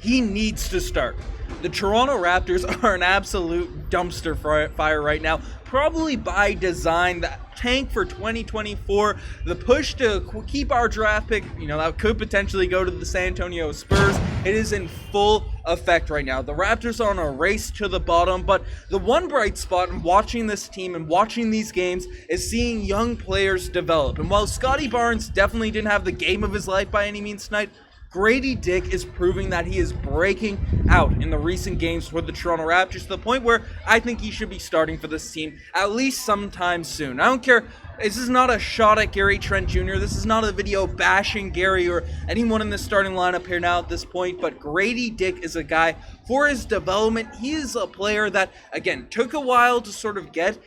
he needs to start. The Toronto Raptors are an absolute dumpster fire right now, probably by design. The tank for 2024, the push to keep our draft pick, that could potentially go to the San Antonio Spurs. It is in full effect right now. The Raptors are on a race to the bottom, but the one bright spot in watching this team and watching these games is seeing young players develop. And while Scotty Barnes definitely didn't have the game of his life by any means tonight, Gradey Dick is proving that he is breaking out in the recent games for the Toronto Raptors to the point where I think he should be starting for this team at least sometime soon. I don't care. This is not a shot at Gary Trent Jr. This is not a video bashing Gary or anyone in the starting lineup here now at this point, but Gradey Dick is a guy for his development. He is a player that, again, took a while to sort of get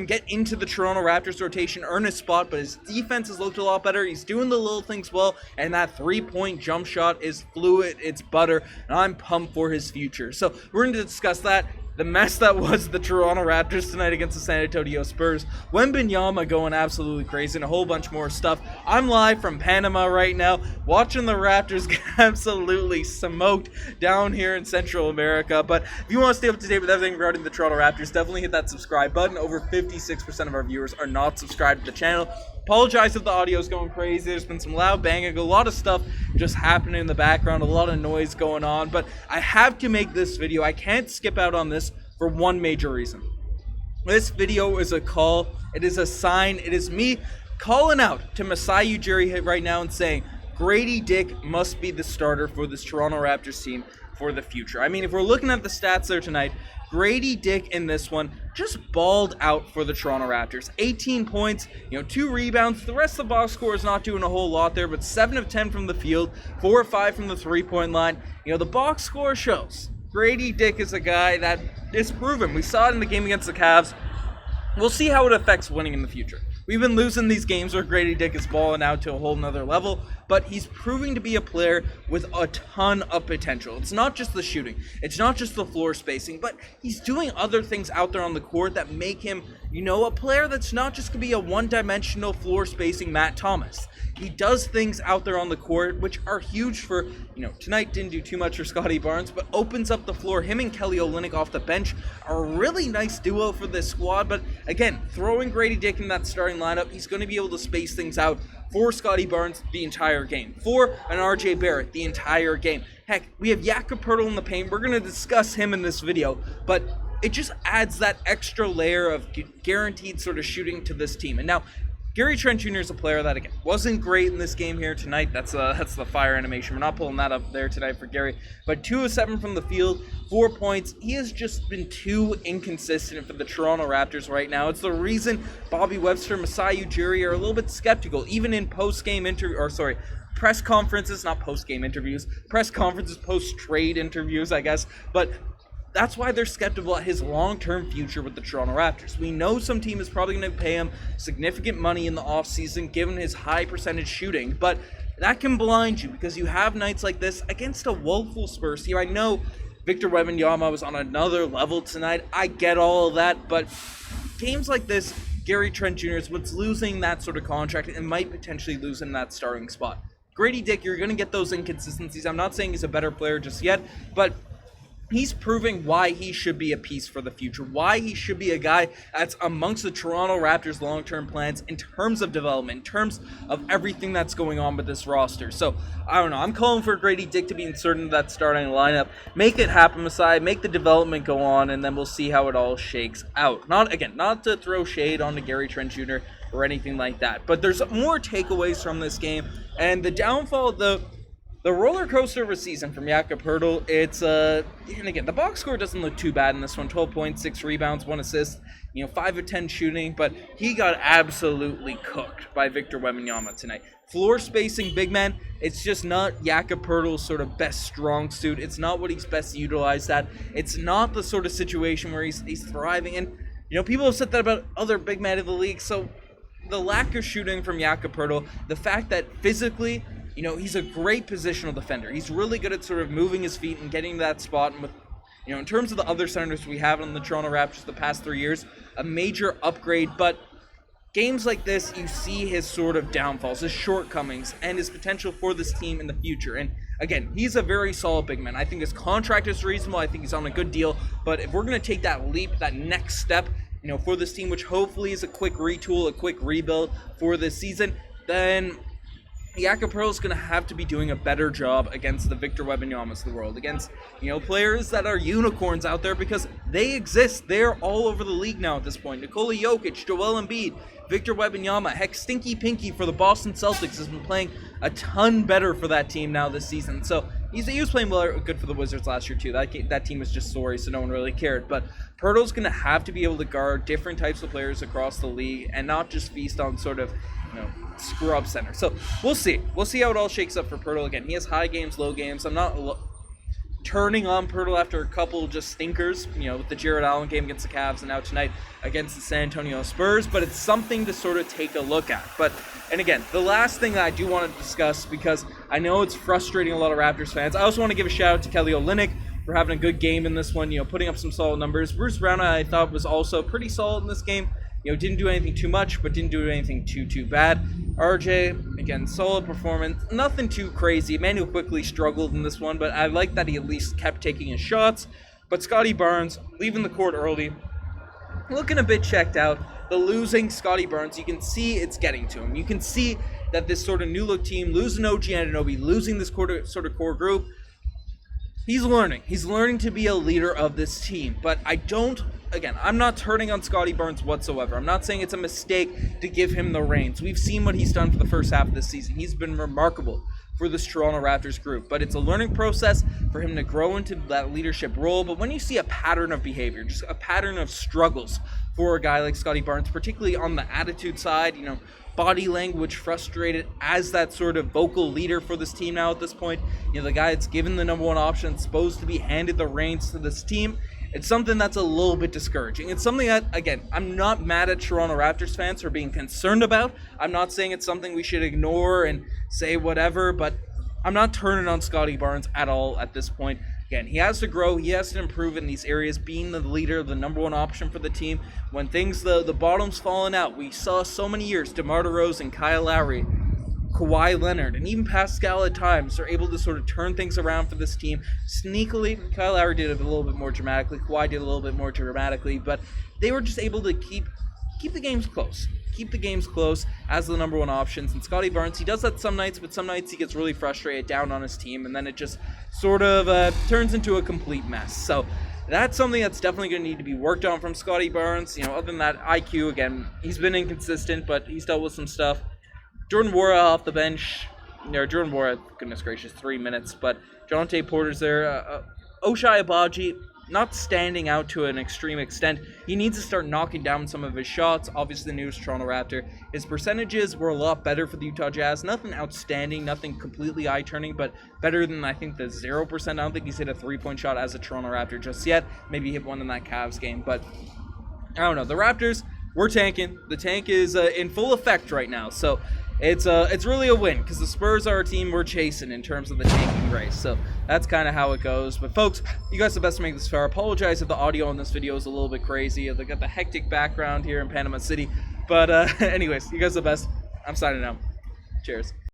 get into the Toronto Raptors rotation, earn his spot, but his defense has looked a lot better. He's doing the little things well, and that three-point jump shot is fluid, it's butter, and I'm pumped for his future. So we're going to discuss that. The mess that was the Toronto Raptors tonight against the San Antonio Spurs. Wembanyama going absolutely crazy and a whole bunch more stuff. I'm live from Panama right now, watching the Raptors get absolutely smoked down here in Central America. But if you want to stay up to date with everything regarding the Toronto Raptors, definitely hit that subscribe button. Over 56% of our viewers are not subscribed to the channel. Apologize if the audio is going crazy. There's been some loud banging, a lot of stuff just happening in the background, a lot of noise going on, but I have to make this video. I can't skip out on this for one major reason. This video is a call, it is a sign, it is me calling out to Masai Ujiri right now and saying, Gradey Dick must be the starter for this Toronto Raptors team for the future. I mean, if we're looking at the stats there tonight, Gradey Dick in this one just balled out for the Toronto Raptors. 18 points, 2 rebounds. The rest of the box score is not doing a whole lot there, but 7 of 10 from the field, 4 or 5 from the three-point line. The box score shows. Gradey Dick is a guy that is proven. We saw it in the game against the Cavs. We'll see how it affects winning in the future. We've been losing these games where Gradey Dick is balling out to a whole nother level, but he's proving to be a player with a ton of potential. It's not just the shooting, it's not just the floor spacing, but he's doing other things out there on the court that make him, a player that's not just going to be a one-dimensional floor spacing Matt Thomas. He does things out there on the court which are huge for, tonight didn't do too much for Scotty Barnes, but opens up the floor. Him and Kelly Olynyk off the bench are a really nice duo for this squad, but again, throwing Gradey Dick in that starting lineup, he's going to be able to space things out for Scotty Barnes the entire game, for an RJ Barrett the entire game. Heck, we have Jakob Poeltl in the paint. We're going to discuss him in this video, but it just adds that extra layer of guaranteed sort of shooting to this team. And now, Gary Trent Jr. is a player that, again, wasn't great in this game here tonight. That's the fire animation. We're not pulling that up there tonight for Gary. But 2 of 7 from the field, 4 points. He has just been too inconsistent for the Toronto Raptors right now. It's the reason Bobby Webster, Masai Ujiri are a little bit skeptical, even in press conferences, not post-game interviews, press conferences, post-trade interviews, I guess. But that's why they're skeptical at his long-term future with the Toronto Raptors. We know some team is probably going to pay him significant money in the offseason given his high percentage shooting, but that can blind you because you have nights like this against a woeful Spurs team. I know Victor Wembanyama was on another level tonight. I get all of that, but games like this, Gary Trent Jr. is what's losing that sort of contract and might potentially lose in that starting spot. Gradey Dick, you're going to get those inconsistencies. I'm not saying he's a better player just yet, but he's proving why he should be a piece for the future, why he should be a guy that's amongst the Toronto Raptors' long-term plans in terms of development, in terms of everything that's going on with this roster. So, I don't know. I'm calling for Gradey Dick to be inserted in that starting lineup. Make it happen, Masai. Make the development go on, and then we'll see how it all shakes out. Not to throw shade onto Gary Trent Jr. or anything like that, but there's more takeaways from this game, and the downfall of the roller coaster of a season from Jakob Poeltl, and again, the box score doesn't look too bad in this one. 12 points, 6 rebounds, 1 assist, 5 of 10 shooting, but he got absolutely cooked by Victor Wembanyama tonight. Floor spacing, big man, it's just not Jakob Poeltl's sort of best strong suit. It's not what he's best utilized at. It's not the sort of situation where he's thriving. And, people have said that about other big men in the league, so the lack of shooting from Jakob Poeltl, the fact that physically, he's a great positional defender. He's really good at sort of moving his feet and getting to that spot. And with, in terms of the other centers we have on the Toronto Raptors the past 3 years, a major upgrade. But games like this, you see his sort of downfalls, his shortcomings, and his potential for this team in the future. And again, he's a very solid big man. I think his contract is reasonable. I think he's on a good deal. But if we're going to take that leap, that next step, for this team, which hopefully is a quick retool, a quick rebuild for this season, then Jakob Poeltl is going to have to be doing a better job against the Victor Wembanyama's of the world, against, players that are unicorns out there, because they exist. They're all over the league now at this point. Nikola Jokic, Joel Embiid, Victor Wembanyama, heck, Stinky Pinky for the Boston Celtics has been playing a ton better for that team now this season. So he was playing well, good for the Wizards last year too. That team was just sorry, so no one really cared. But Poeltl's going to have to be able to guard different types of players across the league and not just feast on sort of, scrub center. So we'll see. We'll see how it all shakes up for Poeltl. Again, he has high games, low games. I'm not turning on Poeltl after a couple just stinkers, with the Jared Allen game against the Cavs and now tonight against the San Antonio Spurs, but it's something to sort of take a look at. And again, the last thing that I do want to discuss, because I know it's frustrating a lot of Raptors fans, I also want to give a shout out to Kelly Olynyk for having a good game in this one, putting up some solid numbers. Bruce Brown, I thought, was also pretty solid in this game. Didn't do anything too much, but didn't do anything too bad. RJ, again, solid performance. Nothing too crazy. Emmanuel quickly struggled in this one, but I like that he at least kept taking his shots. But Scotty Barnes, leaving the court early, looking a bit checked out. The losing Scotty Barnes, you can see it's getting to him. You can see that this sort of new-look team, losing OG Anunoby, losing this sort of core group, he's learning. He's learning to be a leader of this team. But I'm not turning on Scotty Barnes whatsoever. I'm not saying it's a mistake to give him the reins. We've seen what he's done for the first half of this season. He's been remarkable for this Toronto Raptors group. But it's a learning process for him to grow into that leadership role. But when you see a pattern of behavior, just a pattern of struggles for a guy like Scotty Barnes, particularly on the attitude side, body language, frustrated as that sort of vocal leader for this team now at this point, the guy that's given the number one option, supposed to be handed the reins to this team, it's something that's a little bit discouraging. It's something that, again, I'm not mad at Toronto Raptors fans for being concerned about. I'm not saying it's something we should ignore and say whatever, but I'm not turning on Scotty Barnes at all at this point. Again, he has to grow, he has to improve in these areas, being the leader, the number one option for the team. When the bottom's falling out, we saw so many years, DeMar DeRozan, Kyle Lowry, Kawhi Leonard, and even Pascal at times are able to sort of turn things around for this team. Sneakily, Kyle Lowry did it a little bit more dramatically, Kawhi did a little bit more dramatically, but they were just able to keep the games close. Keep the games close as the number one options. And Scotty Barnes, he does that some nights, but some nights he gets really frustrated, down on his team, and then it just sort of turns into a complete mess. So that's something that's definitely going to need to be worked on from Scotty Barnes. Other than that, IQ, again, he's been inconsistent, but he's dealt with some stuff. Jordan Nwora off the bench. Jordan Nwora, goodness gracious, 3 minutes, but Jonte Porter's there. Ochai Agbaji, not standing out to an extreme extent. He needs to start knocking down some of his shots. Obviously, the newest Toronto Raptor. His percentages were a lot better for the Utah Jazz. Nothing outstanding, nothing completely eye-turning, but better than, I think, the 0%. I don't think he's hit a three-point shot as a Toronto Raptor just yet. Maybe he hit one in that Cavs game, but I don't know. The Raptors, we're tanking. The tank is in full effect right now, so it's really a win, because the Spurs are a team we're chasing in terms of the tanking race. So that's kind of how it goes. But folks, you guys are the best to make this far. I apologize if the audio on this video is a little bit crazy. I've got the hectic background here in Panama City. But anyways, you guys are the best. I'm signing out. Cheers.